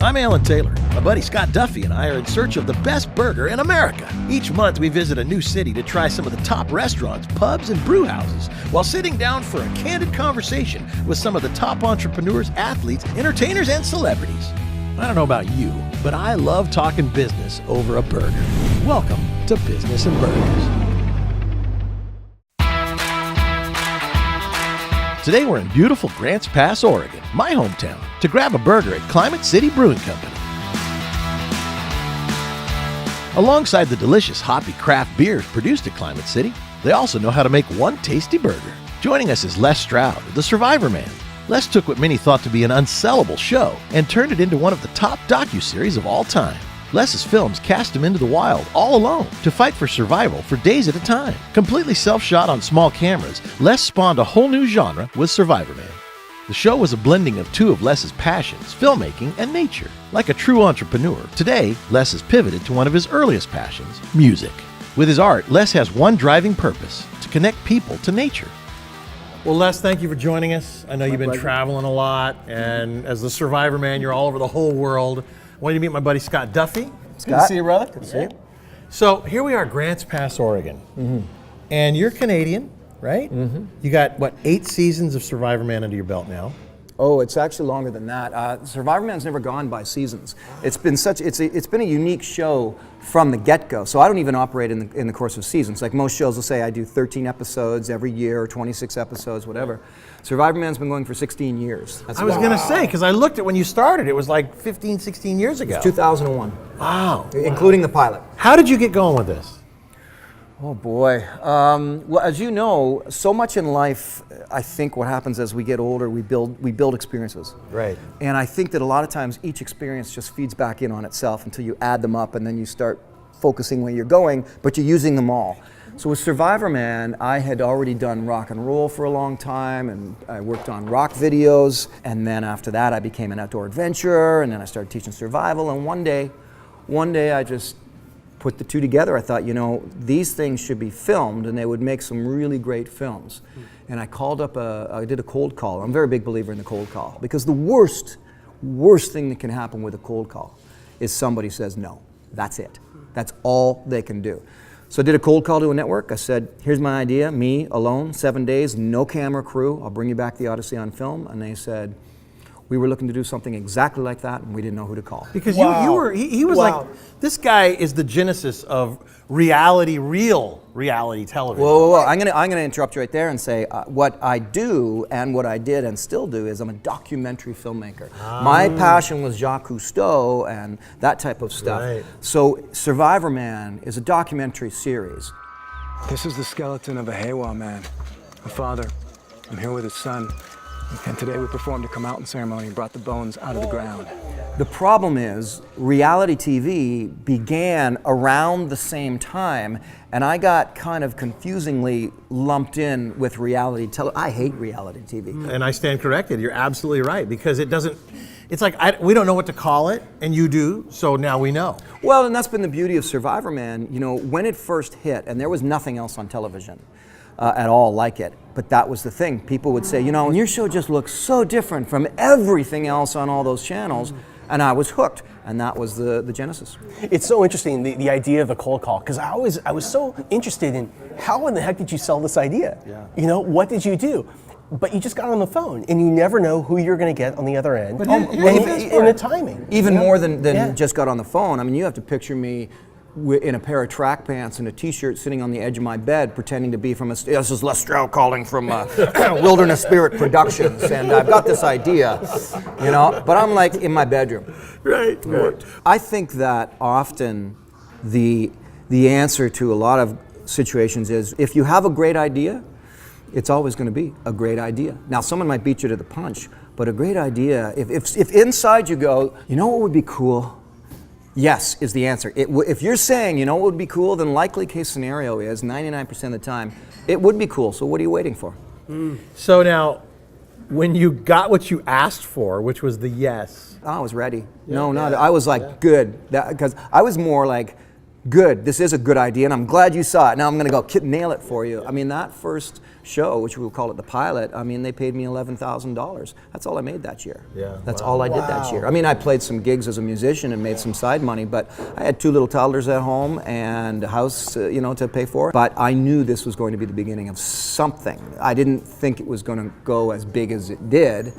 I'm Alan Taylor. My buddy Scott Duffy and I are in search of the best burger in America. Each month we visit a new city to try some of the top restaurants, pubs, and brew houses while sitting down for a candid conversation with some of the top entrepreneurs, athletes, entertainers, and celebrities. I don't know about you, but I love talking business over a burger. Welcome to Business and Burgers. Today we're in beautiful Grants Pass, Oregon, my hometown, to grab a burger at Climate City Brewing Company. Alongside the delicious hoppy craft beers produced at Climate City, they also know how to make one tasty burger. Joining us is Stroud, the Survivorman. Les took what many thought to be an unsellable show and turned it into one of the top docuseries of all time. Les's films cast him into the wild, all alone, to fight for survival for days at a time. Completely self-shot on small cameras, Les spawned a whole new genre with Survivorman. The show was a blending of two of Les's passions, filmmaking and nature. Like a true entrepreneur, today, Les has pivoted to one of his earliest passions, music. With his art, Les has one driving purpose, to connect people to nature. Well, Les, thank you for joining us. I know you've been traveling a lot, and as the Survivorman, you're all over the whole world. I wanted to meet my buddy Scott Duffy. Scott. Good to see you, brother. Good to see you. So here we are, Grants Pass, Oregon. And you're Canadian, right? You got, 8 seasons of Survivorman under your belt now? Oh, it's actually longer than that. Survivorman's never gone by seasons. It's been a unique show from the get-go. So I don't even operate in the course of seasons. Like most shows will say I do 13 episodes every year, or 26 episodes, whatever. Survivorman's been going for 16 years. I was going to say, because I looked at when you started, it was like 15, 16 years ago. It's 2001. Wow. Including the pilot. How did you get going with this? Oh boy. Well, as you know, so much in life, I think what happens as we get older, we build experiences. Right. And I think that a lot of times each experience just feeds back in on itself until you add them up and then you start focusing where you're going, but you're using them all. So with Survivorman, I had already done rock and roll for a long time, and I worked on rock videos, and then after that I became an outdoor adventurer, and then I started teaching survival, and one day I just put the two together. I thought, these things should be filmed and they would make some really great films. And I called up I did a cold call. I'm a very big believer in the cold call, because the worst thing that can happen with a cold call is somebody says no. That's it. That's all they can do. So I did a cold call to a network. I said, here's my idea, me alone, 7 days, no camera crew. I'll bring you back the Odyssey on film. And they said, we were looking to do something exactly like that, and we didn't know who to call. Because he was like, this guy is the genesis of real reality television. Whoa. I'm gonna interrupt you right there and say, what I do and what I did and still do is I'm a documentary filmmaker. My passion was Jacques Cousteau and that type of stuff. Right. So Survivorman is a documentary series. This is the skeleton of a Haywa man, a father. I'm here with his son. And today we performed a come-out ceremony and brought the bones out of the ground. The problem is, reality TV began around the same time, and I got kind of confusingly lumped in with reality television. I hate reality TV. And I stand corrected. You're absolutely right, because it's like we don't know what to call it, and you do, so now we know. Well, and that's been the beauty of Survivorman. When it first hit, and there was nothing else on television at all like it. But that was the thing. People would say, your show just looks so different from everything else on all those channels. And I was hooked. And that was the genesis. It's so interesting, the idea of a cold call, because I was so interested in how in the heck did you sell this idea? Yeah. What did you do? But you just got on the phone, and you never know who you're going to get on the other end. But and the timing. Even more than just got on the phone. I mean, you have to picture me in a pair of track pants and a t-shirt sitting on the edge of my bed pretending to be from this is Les Stroud calling from Wilderness Spirit Productions, and I've got this idea, but I'm like in my bedroom. Right. I think that often the answer to a lot of situations is, if you have a great idea, it's always going to be a great idea. Now, someone might beat you to the punch, but a great idea, if inside you go, what would be cool? Yes is the answer. If you're saying, what would be cool, then likely case scenario is 99% of the time, it would be cool. So what are you waiting for? So now, when you got what you asked for, which was the yes. I was ready. I was like, good. Because I was more like, good, this is a good idea, and I'm glad you saw it. Now I'm going to go nail it for you. I mean, that first show, which we'll call it the pilot, I mean, they paid me $11,000. That's all I made that year. Yeah. That's all I did that year. I mean, I played some gigs as a musician and made some side money, but I had 2 little toddlers at home and a house, to pay for. But I knew this was going to be the beginning of something. I didn't think it was going to go as big as it did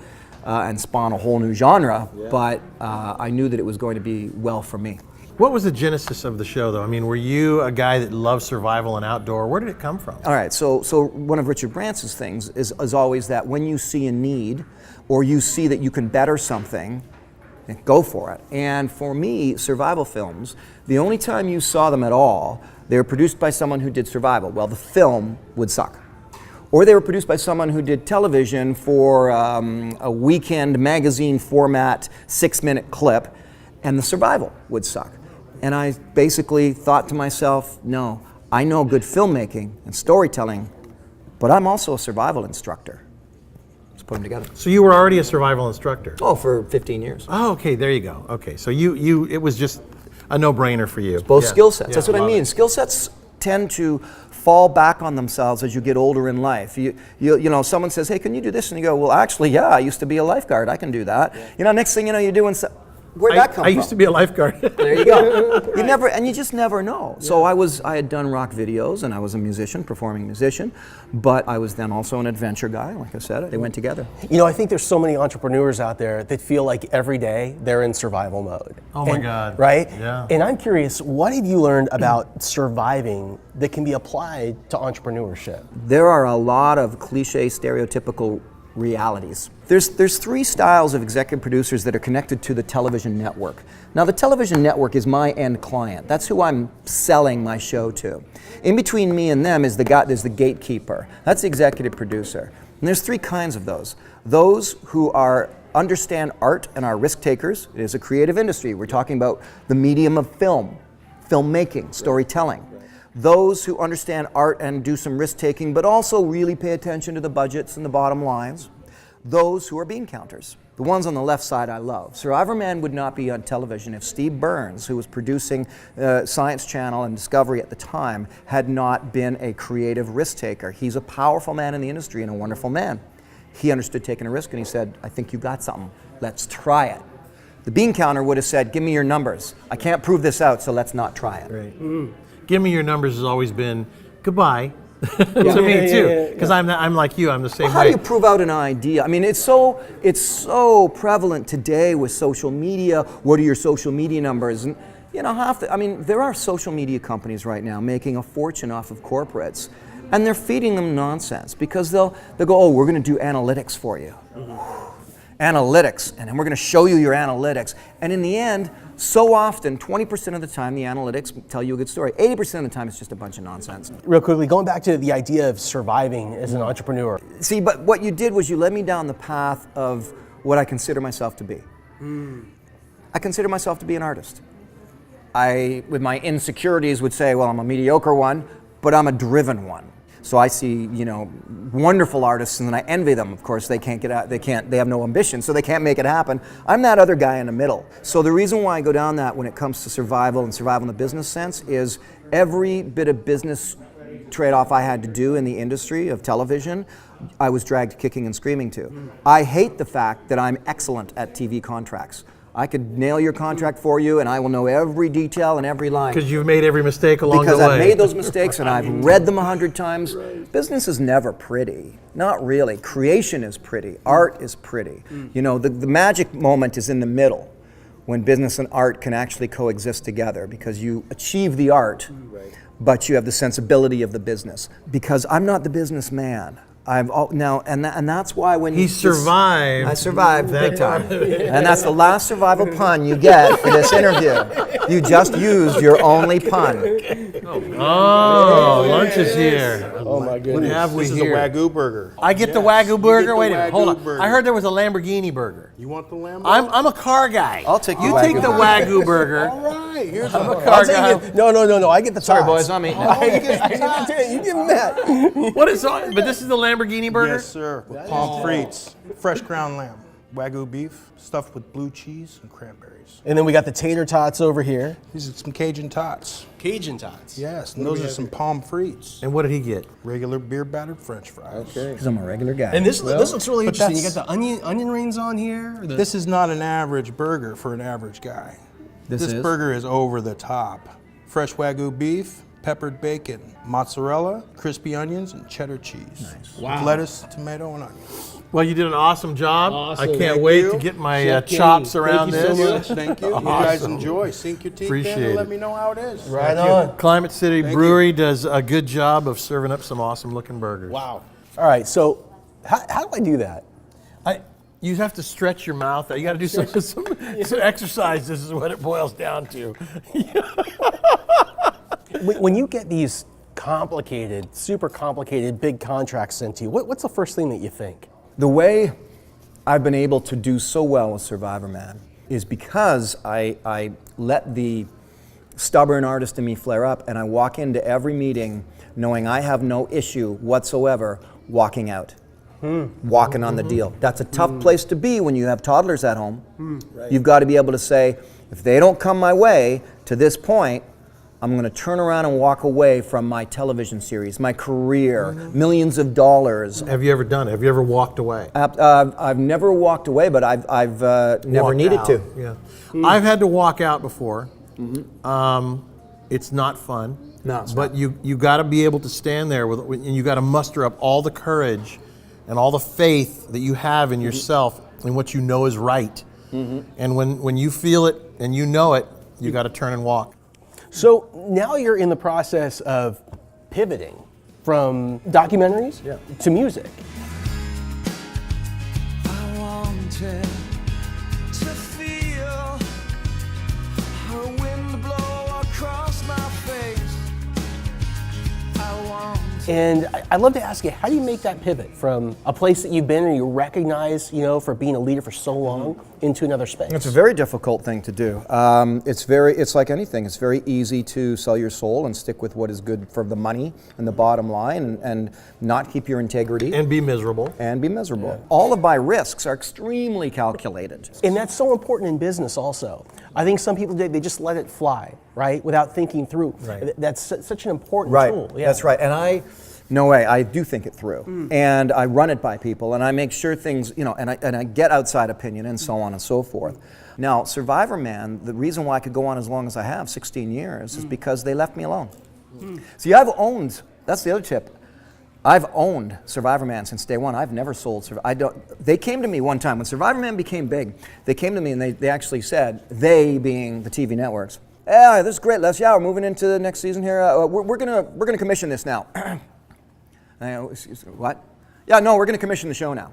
and spawn a whole new genre, but I knew that it was going to be well for me. What was the genesis of the show, though? I mean, were you a guy that loved survival and outdoor? Where did it come from? All right, so one of Richard Branson's things is always that when you see a need or you see that you can better something, go for it. And for me, survival films, the only time you saw them at all, they were produced by someone who did survival. Well, the film would suck. Or they were produced by someone who did television for a weekend magazine format 6-minute clip, and the survival would suck. And I basically thought to myself, no, I know good filmmaking and storytelling, but I'm also a survival instructor. Let's put them together. So you were already a survival instructor? Oh, for 15 years. Oh, okay, there you go. Okay, so it was just a no-brainer for you. Both skill sets, that's what I love mean. it. Skill sets tend to fall back on themselves as you get older in life. You know, someone says, hey, can you do this? And you go, well, actually, yeah, I used to be a lifeguard. I can do that. Next thing you know, you're doing where'd that come from? I used to be a lifeguard. There you go. You just never know. So I had done rock videos, and I was a musician, performing musician, but I was then also an adventure guy. Like I said, they went together. I think there's so many entrepreneurs out there that feel like every day they're in survival mode. Oh my God. Right? Yeah. And I'm curious, what have you learned about surviving that can be applied to entrepreneurship? There are a lot of cliche, stereotypical realities. There's 3 styles of executive producers that are connected to the television network. Now, the television network is my end client. That's who I'm selling my show to. In between me and them is there's the gatekeeper. That's the executive producer. And there's 3 kinds of those. Those who understand art and are risk takers. It is a creative industry. We're talking about the medium of filmmaking, storytelling. Those who understand art and do some risk taking, but also really pay attention to the budgets and the bottom lines. Those who are bean counters. The ones on the left side I love. Survivorman would not be on television if Steve Burns, who was producing Science Channel and Discovery at the time, had not been a creative risk taker. He's a powerful man in the industry and a wonderful man. He understood taking a risk and he said, I think you got something. Let's try it. The bean counter would have said, give me your numbers. I can't prove this out, so let's not try it. Right. Mm. Give me your numbers has always been goodbye. To me too, because I'm like you. I'm the same way. How do you prove out an idea? I mean, it's so prevalent today with social media. What are your social media numbers? And there are social media companies right now making a fortune off of corporates, and they're feeding them nonsense because they'll go, oh, we're going to do analytics for you. Analytics, and then we're going to show you your analytics. And in the end, so often, 20% of the time, the analytics tell you a good story. 80% of the time, it's just a bunch of nonsense. Real quickly, going back to the idea of surviving as an entrepreneur. See, but what you did was you led me down the path of what I consider myself to be. I consider myself to be an artist. I, with my insecurities, would say, well, I'm a mediocre one, but I'm a driven one. So I see, wonderful artists, and then I envy them. Of course, they can't get out. They have no ambition, so they can't make it happen. I'm that other guy in the middle. So the reason why I go down that when it comes to survival and survival in the business sense is every bit of business trade-off I had to do in the industry of television, I was dragged kicking and screaming to. I hate the fact that I'm excellent at TV contracts. I could nail your contract for you, and I will know every detail and every line. Because you've made every mistake along the way. Because I've made those mistakes, and I've read them 100 times. Business is never pretty. Not really. Creation is pretty. Art is pretty. The magic moment is in the middle, when business and art can actually coexist together, because you achieve the art, but you have the sensibility of the business. Because I'm not the businessman. And that's why when he survived. I survived big time, and that's the last survival pun you get for this interview. You just used your only pun. Oh, lunch is here. Oh my goodness! What have we This here? is a Wagyu burger. I get the Wagyu burger. the Wait a minute, hold Wagyu on. burger. I heard there was a Lamborghini burger. You want the Lambo? I'm a car guy. I'll take the You Wagyu take the burger. Wagyu burger. All right, here's I'm a a car guy. No. I get the Sorry, tots. boys, I'm eating it. You give him that. What is? But this is the Lamborghini burger. Yes, sir. With Pommes Frites, fresh ground lamb. Wagyu beef stuffed with blue cheese and cranberries. And then we got the tater tots over here. These are some Cajun Tots. Cajun Tots. Yes, and those are some Pommes Frites. And what did he get? Regular beer battered French fries. Okay. Because I'm a regular guy. And this looks really but interesting. You that's- got the onion rings on here. This is not an average burger for an average guy. This is? burger is over the top. Fresh Wagyu beef, peppered bacon, mozzarella, crispy onions, and cheddar cheese. Nice. With lettuce, tomato, and onions. Well, you did an awesome job. Awesome. I can't Thank wait you. to get my Chef chops Kenny, around thank you so this. much. Thank you. You guys enjoy. Sink your teeth Appreciate in and let it. me know how it is. Right on. Climate City Thank Brewery does a good job of serving up some awesome looking burgers. Wow. All right, so how do I do that? You have to stretch your mouth. You got to do some exercise. This is what it boils down to. When you get these complicated, super complicated, big contracts sent to you, what's the first thing that you think? The way I've been able to do so well with Survivorman is because I let the stubborn artist in me flare up, and I walk into every meeting knowing I have no issue whatsoever walking out. Walking on the deal. That's a tough place to be when you have toddlers at home. Right. You've got to be able to say, if they don't come my way to this point, I'm going to turn around and walk away from my television series, my career, millions of dollars. Have you ever done it? Have you ever walked away? I've never walked away, but I've never Walked needed out. to. Yeah. I've had to walk out before. It's not fun. No, it's but you got to be able to stand there and you got to muster up all the courage and all the faith that you have in yourself and what you know is right. And when you feel it and you know it, you got to turn and walk. So now you're in the process of pivoting from documentaries to music. I wanted to feel her wind blow across my face. I wanted. And I'd love to ask you, how do you make that pivot from a place that you've been and you recognize, for being a leader for so long into another space? It's a very difficult thing to do. It's like anything. It's very easy to sell your soul and stick with what is good for the money and the bottom line and not keep your integrity. And be miserable. Yeah. All of my risks are extremely calculated. And that's so important in business also. I think some people, they just let it fly, right? Without thinking through. Right. That's such an important Right, tool. Yeah. that's right. And I do think it through. And I run it by people and I make sure things, and I get outside opinion and so on and so forth. Now, Survivorman, the reason why I could go on as long as I have, 16 years, is because they left me alone. See, that's the other tip. I've owned Survivorman since day one. I've never sold They came to me one time when Survivorman became big. They came to me and they actually said, they being the TV networks, "Yeah, this is great, Les. Yeah, we're moving into the next season here. We're gonna commission this now." What? Yeah, no, we're gonna commission the show now.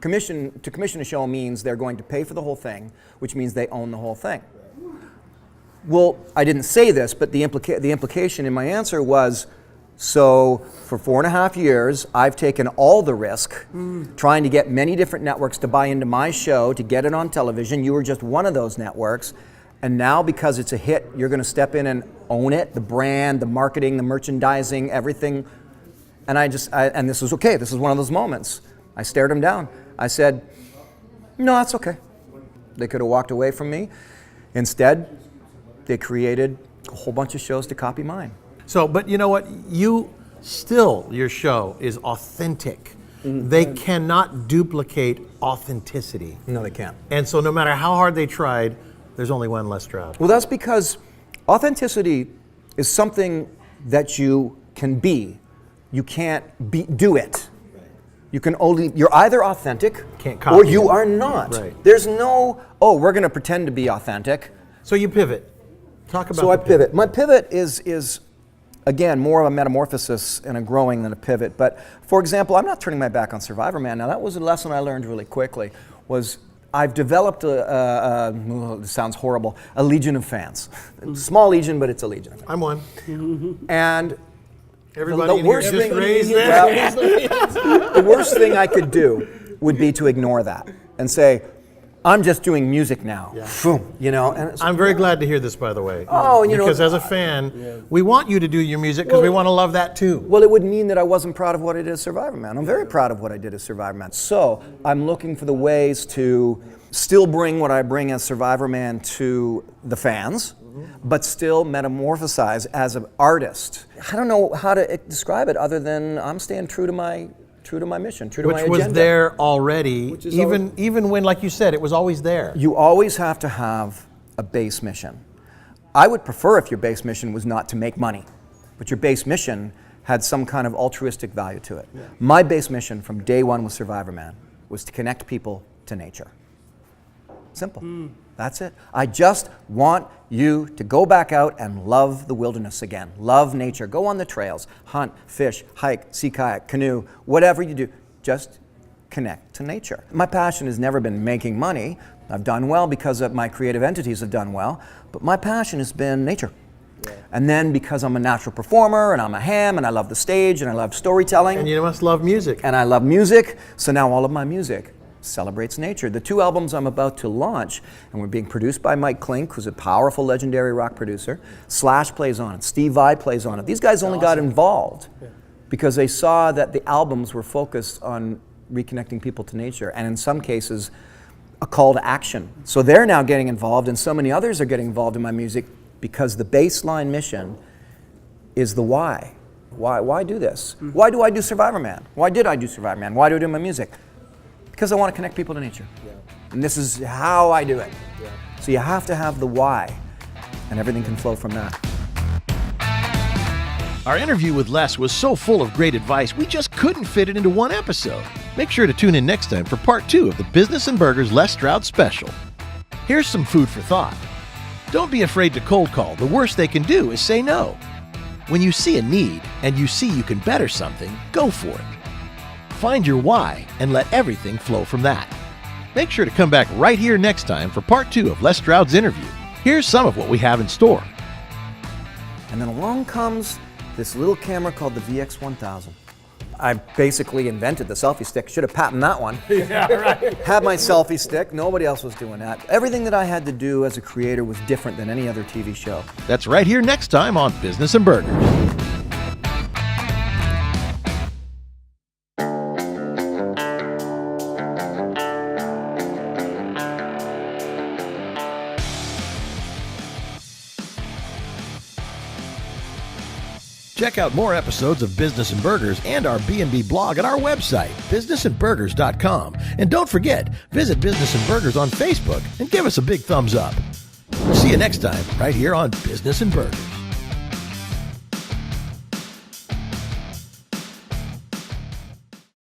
To commission a show means they're going to pay for the whole thing, which means they own the whole thing. Well, I didn't say this, but the implication in my answer was, so for 4.5 years, I've taken all the risk trying to get many different networks to buy into my show, to get it on television. You were just one of those networks. And now because it's a hit, you're going to step in and own it, the brand, the marketing, the merchandising, everything. And and this was okay. This was one of those moments. I stared him down. I said, no, that's okay. They could have walked away from me. Instead, they created a whole bunch of shows to copy mine. So, but you know what? Your show is authentic. They cannot duplicate authenticity. No, they can't. And so no matter how hard they tried, there's only one Les Stroud. Well, that's because authenticity is something that you can be. You can't do it. You're either authentic Can't copy or you it. are not. Right. There's no, we're going to pretend to be authentic. So you pivot. Talk about So I the pivot. My pivot is again, more of a metamorphosis and a growing than a pivot. But for example, I'm not turning my back on Survivorman. Now that was a lesson I learned really quickly, was I've developed it sounds horrible, a legion of fans. Small legion, but it's a legion of fans. I'm one. And Everybody the in here worst just thing- raised their the worst thing I could do would be to ignore that and say, I'm just doing music now. Boom, you know. And it's, I'm very glad to hear this, by the way. Oh, you know, because as a fan, we want you to do your music because we want to love that too. well, it would mean that I wasn't proud of what I did as Survivorman. I'm very proud of what I did as Survivorman. So I'm looking for the ways to still bring what I bring as Survivorman to the fans, but still metamorphosize as an artist. I don't know how to describe it other than I'm staying true to my mission, true to my agenda. Which was there already, even when, like you said, it was always there. You always have to have a base mission. I would prefer if your base mission was not to make money, but your base mission had some kind of altruistic value to it. Yeah. My base mission from day one with Survivorman was to connect people to nature. Simple. That's it. I just want you to go back out and love the wilderness again. Love nature. Go on the trails. Hunt, fish, hike, sea kayak, canoe, whatever you do. Just connect to nature. My passion has never been making money. I've done well because of my creative entities have done well. But my passion has been nature. Yeah. And then because I'm a natural performer and I'm a ham and I love the stage and I love storytelling. And you must love music. And I love music. So now all of my music celebrates nature. The 2 albums I'm about to launch, and we're being produced by Mike Klink, who's a powerful, legendary rock producer. Slash plays on it. Steve Vai plays on it. These guys only got involved because they saw that the albums were focused on reconnecting people to nature, and in some cases, a call to action. So they're now getting involved, and so many others are getting involved in my music because the baseline mission is the why. Why do this? Why do I do Survivorman? Why did I do Survivorman? Why do I do my music? Because I want to connect people to nature. Yeah. And this is how I do it. Yeah. So you have to have the why, and everything can flow from that. Our interview with Les was so full of great advice, we just couldn't fit it into one episode. Make sure to tune in next time for part 2 of the Business and Burgers Les Stroud special. Here's some food for thought. Don't be afraid to cold call. The worst they can do is say no. When you see a need and you see you can better something, go for it. Find your why and let everything flow from that. Make sure to come back right here next time for part 2 of Les Stroud's interview. Here's some of what we have in store. And then along comes this little camera called the VX1000. I basically invented the selfie stick. Should have patented that one. Yeah, right. Had my selfie stick. Nobody else was doing that. Everything that I had to do as a creator was different than any other TV show. That's right here next time on Business and Burgers. Check out more episodes of Business and Burgers and our B&B blog at our website, businessandburgers.com. And don't forget, visit Business and Burgers on Facebook and give us a big thumbs up. See you next time, right here on Business and Burgers.